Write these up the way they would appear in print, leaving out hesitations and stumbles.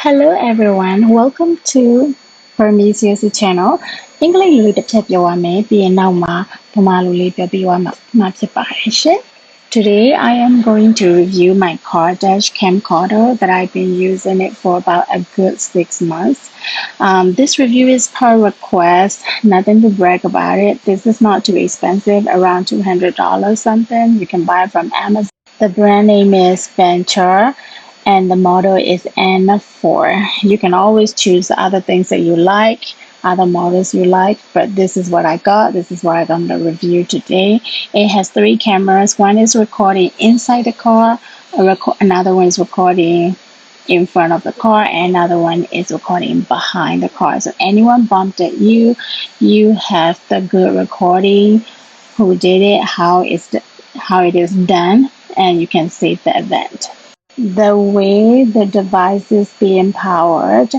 Hello everyone, welcome to Burmese YouTube channel. အင်္ဂလိပ်လိုတစ်ချက်ပြောရမယ်ပြီးရင်နောက်မှာဗမာလိုလေးပြောပြသွားမှာဖြစ်ပါတယ်ရှင် Today I am going to review my car dash camcorder that I've been using it for about a good 6 months. This review is per request, nothing to brag about it. This is not too expensive, around $200 something. You can buy it from Amazon. The brand name is Vantrue and the model is N4. You can always choose other things that you like, other models you like, but this is what I got. This is what I'm going to review today. It has 3 cameras. One is recording inside the car, another one is recording in front of the car, and another one is recording behind the car. So anyone bumped at you, you have the good recording, who did it, how it is done, and you can save the event. The way the device is being powered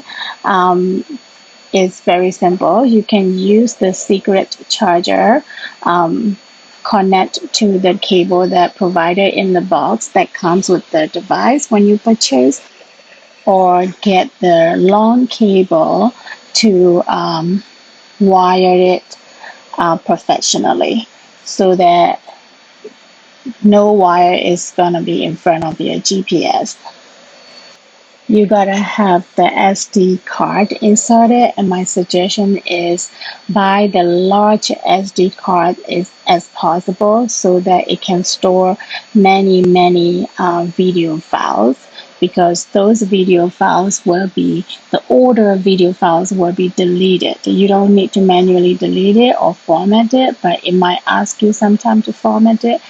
is very simple. You can use the secret charger, connect to the cable that provided in the box that comes with the device when you purchase, or get the long cable to wire it professionally so that no wire is gonna be in front of your GPS. You gotta have the SD card inserted, and my suggestion is buy the large SD card as possible so that it can store many video files, because those video files the older video files will be deleted. You don't need to manually delete it or format it, but it might ask you sometime to format it.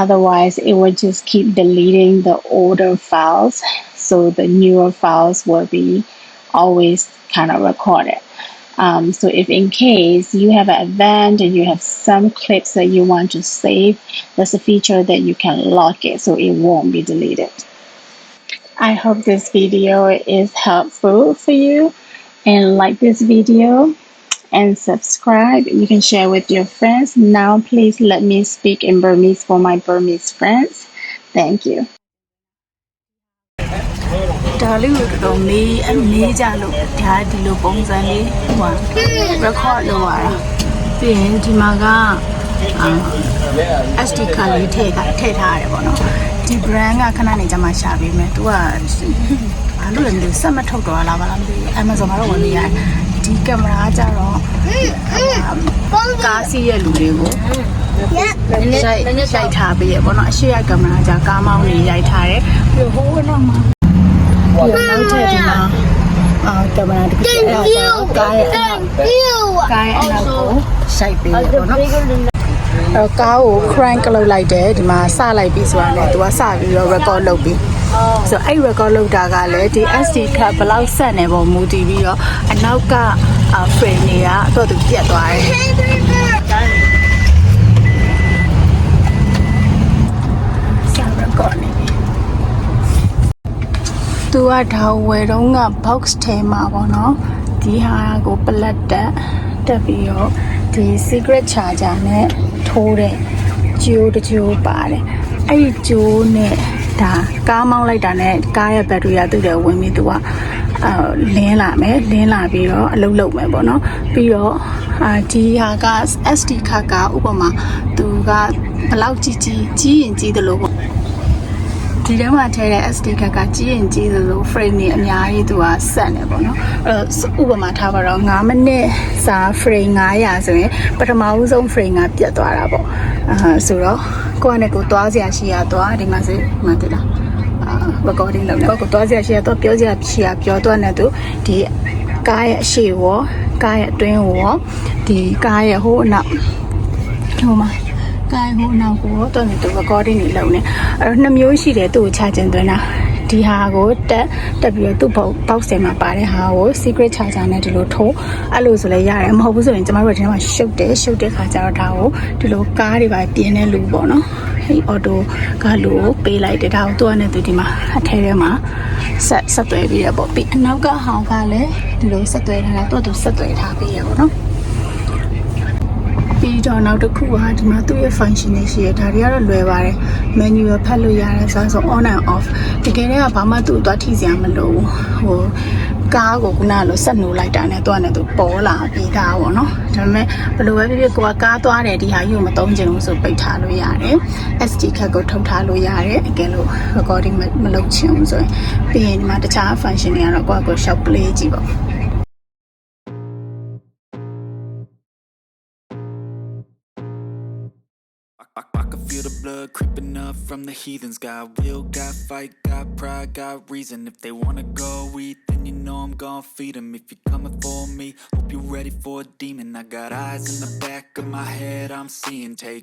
Otherwise, it will just keep deleting the older files, so the newer files will be always kind of recorded. So if in case you have an event and you have some clips that you want to save, there's a feature that you can lock it so it won't be deleted. I hope this video is helpful for you, and like this video and subscribe. You can share with your friends. Now please let me speak in Burmese for my Burmese friends. Thank you. ဒါလေးကိုတော့မေးကြလို့ဒါဒီလိုပုံစံလေးဟို record လုပ်ရတာပြီးရင်ဒီမှာကSD card လေးထည့်ထားရတယ်ပေါ့နော်ဒီ brand ကခဏနေကြမှာရှာပေးမယ်သူကဘာလို့လဲမသိဘူးစက်မထုတ်တော့လားမသိဘူး Amazon မှာတော့ဝင်နေရတယ်ဒီကင်မရာကြတော့ကားစီးရဲ့လူတွေကိုရိုက်ထားပေးရပေါ့နော်အရှိရကင်မရာကြကားမောင်းနေရိုက်ထားတယ်ပြီးဟိုးနောက်မှာပြီးတော့နောက်ထပ်ဒီမှာကင်မရာတစ်ခုအဲ့ဒါကားရဲ့အနောက်ကိုရှိုက်ပေးရပေါ့နော်အဲ့ကားကို crank လုပ်လိုက်တယ်ဒီမှာစလိုက်ပြီဆိုတာနဲ့သူကစပြီးတော့ record လုပ်ပြီးဆိုတော့အဲ့ record လုပ်တာကလည်းဒီ SD card ဘယ်လောက်ဆက်နေပုံမူတည်ပြီးတော့အနောက်က frame တွေကတော့သူပြတ်သွားတယ်စ record နေပြီသူကဒါဝယ်တော့က box ထဲမှာပေါ့နော်ဒီဟာကိုပလက်တက်ပြီးတော့ဒီ secret charger နဲ့ထိုးတဲ့ကြိုးတစ်ကြိုးပါတယ်အဲ့ဒီကြိုးနဲ့ဒါကားမောင်းလိုက်တာနဲ့ကားရဲ့ဘက်ထရီကသူ့တဲ့ဝင်ပြီးသူကလင်းလာပြီးတော့အလုပ်လုပ်မယ်ပေါ့နော်ပြီးတော့ဒီဟာက SD ခါကဥပမာသူကဘလောက်ကြီးရင်ကြီးတယ်လို့ပေါ့ဒီထဲမှာထည့်တဲ့ SD ကကြီးရင်ကြီးသလို frame တွေအများကြီးသူကဆက်နေပေါ့နော်အဲ့တော့ဥပမာထားပါတော့9မိနစ်စာ frame 900ဆိုရင်ပထမဦးဆုံး frame ကပြတ်သွားတာပေါ့ဆိုတော့ကိုယ့်အနေကိုသွားစရာရှိရသွားဒီမှာစိမှတ်တယ်လားrecording လုပ်နေကိုသွားစရာရှိရတော့ပြောစရာရှိရပြောတော့နဲ့သူဒီကားရဲ့အရှိရောကားရဲ့အတွင်းရောဒီကားရဲ့ဟိုအနောက်ဟိုမှာကားဟိုနောက်ကိုတော့နေသူ recording တွေလုပ်နေအဲ့တော့2မျိုးရှိတယ်သူ့ကိုချခြင်းသွင်းတာဒီဟာကိုတက်ပြီးတော့သူ့ box ထဲမှာပါတဲ့ဟာကို secret charger နဲ့ဒီလိုထိုးအဲ့လိုဆိုလဲရတယ်မဟုတ်ဘူးဆိုရင်ကျမတို့ဒီထဲမှာရှုပ်တဲ့ခါကျတော့ဒါကိုဒီလိုကားတွေပါပြင်းတဲ့လူပေါ့နော်ဟိအော်တိုကလူကိုပေးလိုက်တယ်ဒါကိုသူကနဲ့သူဒီမှာအထဲထဲမှာဆက်သွယ်ပြီးရပေါ့ပြီးအနောက်ကဟာကလည်းဒီလိုဆက်သွယ်ထားတာသူ့ဆက်သွယ်ထားပြီးရပေါ့နော်ပြီး တော့နောက်တစ်ခုကဒီမှာသူ့ရဲ့ function တွေရှိတယ်ဒါတွေကတော့လွယ်ပါတယ် manual ဖတ်လို့ရတယ်ဆိုတော့ on and off တကယ်တည်းကဘာမှသူ့သွားထိစရာမလိုဟိုကားကိုခုနကလိုဆက်နှိုးလိုက်တာနဲ့သူပေါ်လာပြီးသားပေါ့နော်ဒါပေမဲ့ဘယ်လိုပဲဖြစ်ဖြစ်ကိုကကားသွားတယ်ဒီဟာကြီးကိုမသုံးချင်ဘူးဆိုပိတ်ထားလို့ရတယ် SD ခက်ကိုထုတ်ထားလို့ရတယ်အကယ်လို့ recording မလုပ်ချင်ဘူးဆိုရင်ပြီးရင်ဒီမှာတခြား function တွေကတော့ကိုယ့်ကို short play ကြည့်ပေါ့ I can feel the blood creeping up from the heathens. Got will, got fight, got pride, got reason. If they wanna go eat, then you know I'm gon' feed them. If you're coming for me, hope you're ready for a demon. I got eyes in the back of my head, I'm seeing. Take